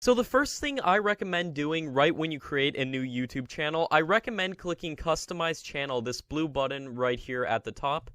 So the first thing I recommend doing right when you create a new YouTube channel, I recommend clicking Customize Channel, this blue button right here at the top.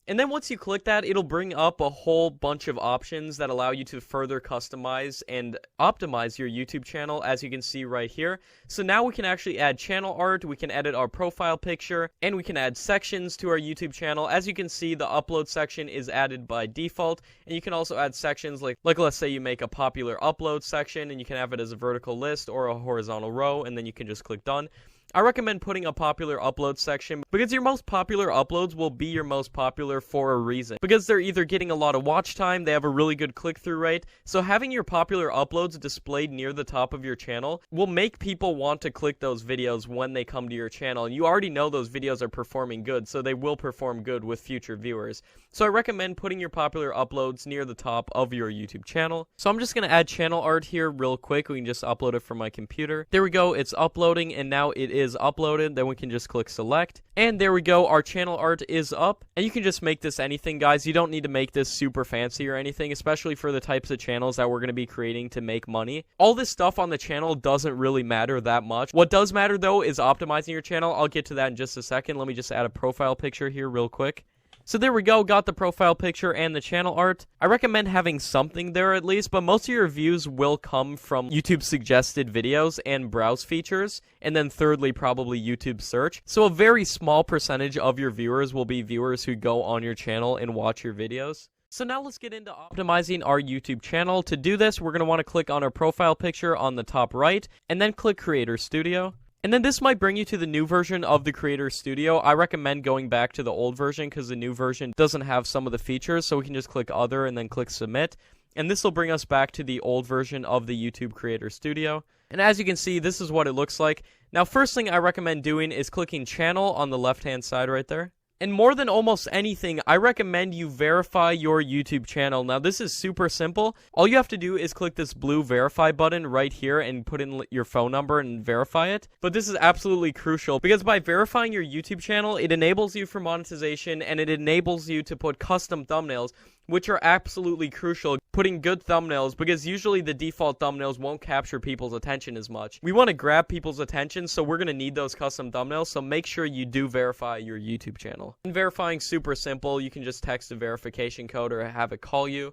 And then once you click that, it'll bring up a whole bunch of options that allow you to further customize and optimize your YouTube channel, as you can see right here. So now we can actually add channel art, we can edit our profile picture, and we can add sections to our YouTube channel. As you can see, the upload section is added by default, and you can also add sections like let's say you make a popular upload section, and you can have it as a vertical list or a horizontal row, and then you can just click done. I recommend putting a popular upload section because your most popular uploads will be your most popular for a reason. Because they're either getting a lot of watch time, they have a really good click-through rate, so having your popular uploads displayed near the top of your channel will make people want to click those videos when they come to your channel. And you already know those videos are performing good, so they will perform good with future viewers. So I recommend putting your popular uploads near the top of your YouTube channel. So I'm just going to add channel art here real quick. We can just upload it from my computer. There we go, it's uploading, and now it is uploaded. Then we can just click select, and there we go, our channel art is up. And you can just make this anything, guys. You don't need to make this super fancy or anything, especially for the types of channels that we're going to be creating to make money. All this stuff on the channel doesn't really matter that much. What does matter though is optimizing your channel. I'll get to that in just a second. Let me just add a profile picture here real quick. So there we go, got the profile picture and the channel art. I recommend having something there at least, but most of your views will come from YouTube suggested videos and browse features, and then thirdly, probably YouTube search. So a very small percentage of your viewers will be viewers who go on your channel and watch your videos. So now let's get into optimizing our YouTube channel. To do this, we're going to want to click on our profile picture on the top right, and then click Creator Studio. And then this might bring you to the new version of the Creator Studio. I recommend going back to the old version because the new version doesn't have some of the features, so we can just click Other and then click Submit. And this will bring us back to the old version of the YouTube Creator Studio. And as you can see, this is what it looks like. Now, first thing I recommend doing is clicking Channel on the left-hand side right there. And more than almost anything, I recommend you verify your YouTube channel. Now, this is super simple. All you have to do is click this blue verify button right here and put in your phone number and verify it. But this is absolutely crucial because by verifying your YouTube channel, it enables you for monetization and it enables you to put custom thumbnails, which are absolutely crucial. Putting good thumbnails, because usually the default thumbnails won't capture people's attention as much. We want to grab people's attention, so we're going to need those custom thumbnails, so make sure you do verify your YouTube channel. And verifying super simple. You can just text a verification code or have it call you.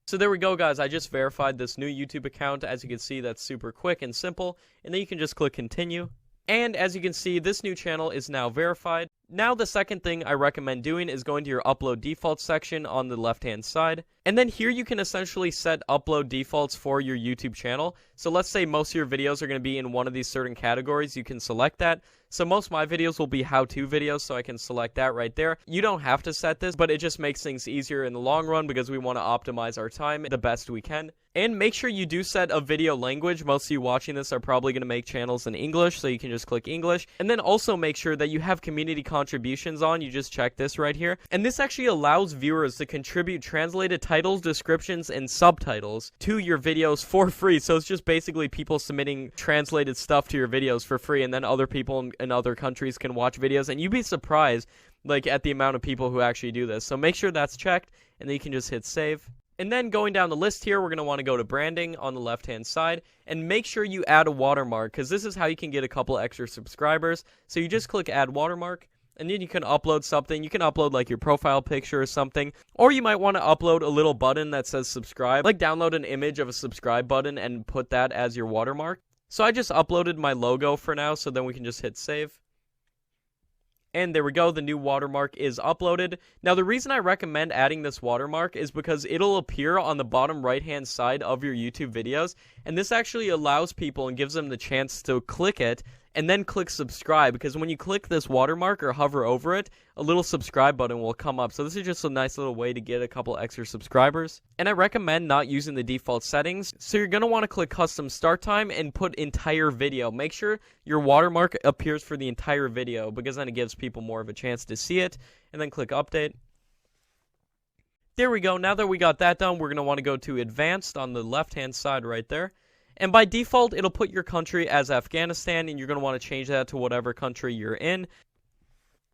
So there we go, guys. I just verified this new YouTube account. As you can see, that's super quick and simple. And then you can just click continue. And as you can see, this new channel is now verified. Now the second thing I recommend doing is going to your upload defaults section on the left hand side. And then here you can essentially set upload defaults for your YouTube channel. So let's say most of your videos are going to be in one of these certain categories. You can select that. So most of my videos will be how-to videos, so I can select that right there. You don't have to set this, but it just makes things easier in the long run because we want to optimize our time the best we can. And make sure you do set a video language. Most of you watching this are probably going to make channels in English, so you can just click English. And then also make sure that you have community contributions on. You just check this right here. And this actually allows viewers to contribute translated titles, descriptions, and subtitles to your videos for free. So it's just basically people submitting translated stuff to your videos for free, and then other people in other countries can watch videos. And you'd be surprised, like, at the amount of people who actually do this. So make sure that's checked, and then you can just hit save. And then going down the list here, we're going to want to go to branding on the left-hand side and make sure you add a watermark because this is how you can get a couple extra subscribers. So you just click add watermark and then you can upload something. You can upload like your profile picture or something, or you might want to upload a little button that says subscribe, like download an image of a subscribe button and put that as your watermark. So I just uploaded my logo for now, so then we can just hit save. And there we go, the new watermark is uploaded. Now the reason I recommend adding this watermark is because it'll appear on the bottom right hand side of your YouTube videos, and this actually allows people and gives them the chance to click it and then click subscribe, because when you click this watermark or hover over it, a little subscribe button will come up. So this is just a nice little way to get a couple extra subscribers. And I recommend not using the default settings. So you're going to want to click custom start time and put entire video. Make sure your watermark appears for the entire video because then it gives people more of a chance to see it. And then click update. There we go. Now that we got that done, we're going to want to go to advanced on the left hand side right there. And by default, it'll put your country as Afghanistan, and you're going to want to change that to whatever country you're in.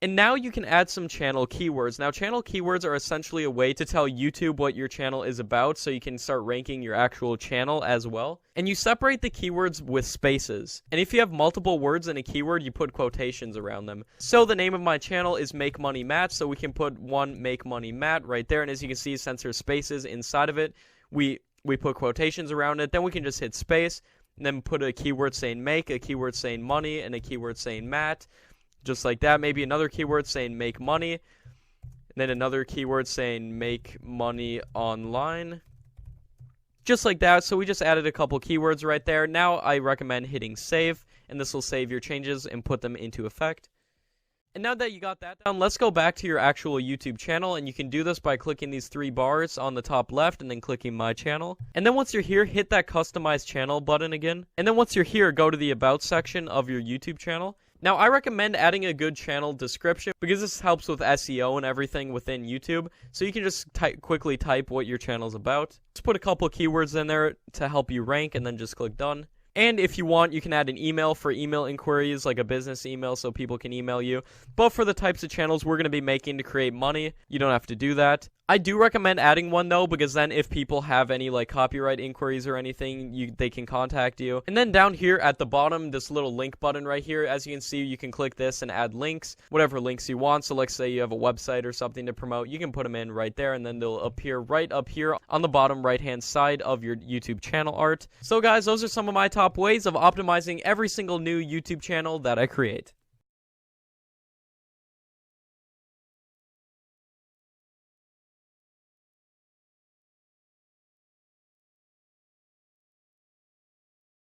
And now you can add some channel keywords. Now, channel keywords are essentially a way to tell YouTube what your channel is about, so you can start ranking your actual channel as well. And you separate the keywords with spaces. And if you have multiple words in a keyword, you put quotations around them. So the name of my channel is Make Money Matt, so we can put one Make Money Matt right there. And as you can see, since there's spaces inside of it, we put quotations around it. Then we can just hit space, and then put a keyword saying make, a keyword saying money, and a keyword saying Matt. Just like that. Maybe another keyword saying make money, and then another keyword saying make money online. Just like that. So we just added a couple keywords right there. Now I recommend hitting save, and this will save your changes and put them into effect. And now that you got that down, let's go back to your actual YouTube channel, and you can do this by clicking these three bars on the top left and then clicking my channel. And then once you're here, hit that customize channel button again. And then once you're here, go to the about section of your YouTube channel. Now, I recommend adding a good channel description because this helps with SEO and everything within YouTube. So you can just quickly type what your channel's about. Just put a couple keywords in there to help you rank, and then just click done. And if you want, you can add an email for email inquiries, like a business email, so people can email you. But for the types of channels we're going to be making to create money, you don't have to do that. I do recommend adding one, though, because then if people have any, like, copyright inquiries or anything, they can contact you. And then down here at the bottom, this little link button right here, as you can see, you can click this and add links, whatever links you want. So, let's say you have a website or something to promote, you can put them in right there, and then they'll appear right up here on the bottom right-hand side of your YouTube channel art. So, guys, those are some of my top ways of optimizing every single new YouTube channel that I create.